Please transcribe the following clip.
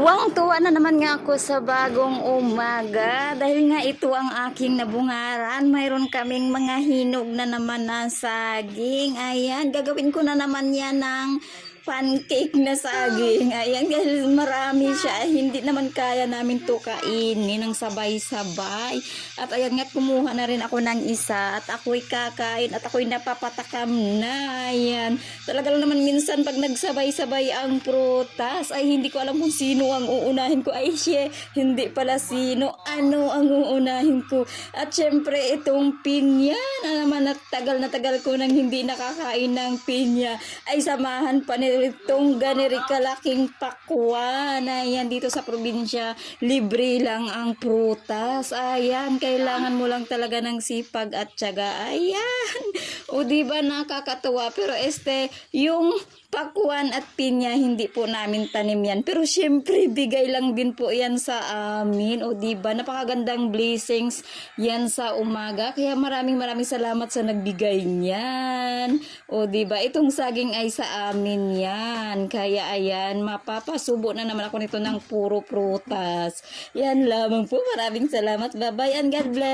Tuwang-tuwa na naman nga ako sa bagong umaga dahil nga ito ang aking nabungaran. Mayroon kaming mga hinog na naman na saging. Ayan, gagawin ko na naman yan ng pancake na saging. Ayan, dahil marami siya. Hindi naman kaya namin to kainin ng sabay-sabay. At ayan nga, kumuha na rin ako ng isa at ako'y kakain at ako'y napapatakam na. Ayan, talaga naman minsan pag nagsabay-sabay ang prutas ay hindi ko alam kung sino ang uunahin ko. Ay siya, hindi pala sino. Ano ang uunahin ko? At syempre itong pinya na naman, at tagal na tagal ko nang hindi nakakain ng pinya. Ay samahan pa nitong ganiri kalaking pakwan. Ayan, dito sa probinsya, libre lang ang prutas. Ayan, kailangan mo lang talaga ng sipag at tiyaga. Ayan. O diba nakakatuwa, pero yung pakwan at pinya hindi po namin tanim yan, pero syempre bigay lang din po yan sa amin. O diba napakagandang blessings yan sa umaga, kaya maraming salamat sa nagbigay niyan. O diba itong saging ay sa amin yan, kaya ayan, mapapasubo na naman ako nito ng puro prutas. Yan lamang po, maraming salamat, bye bye and God bless.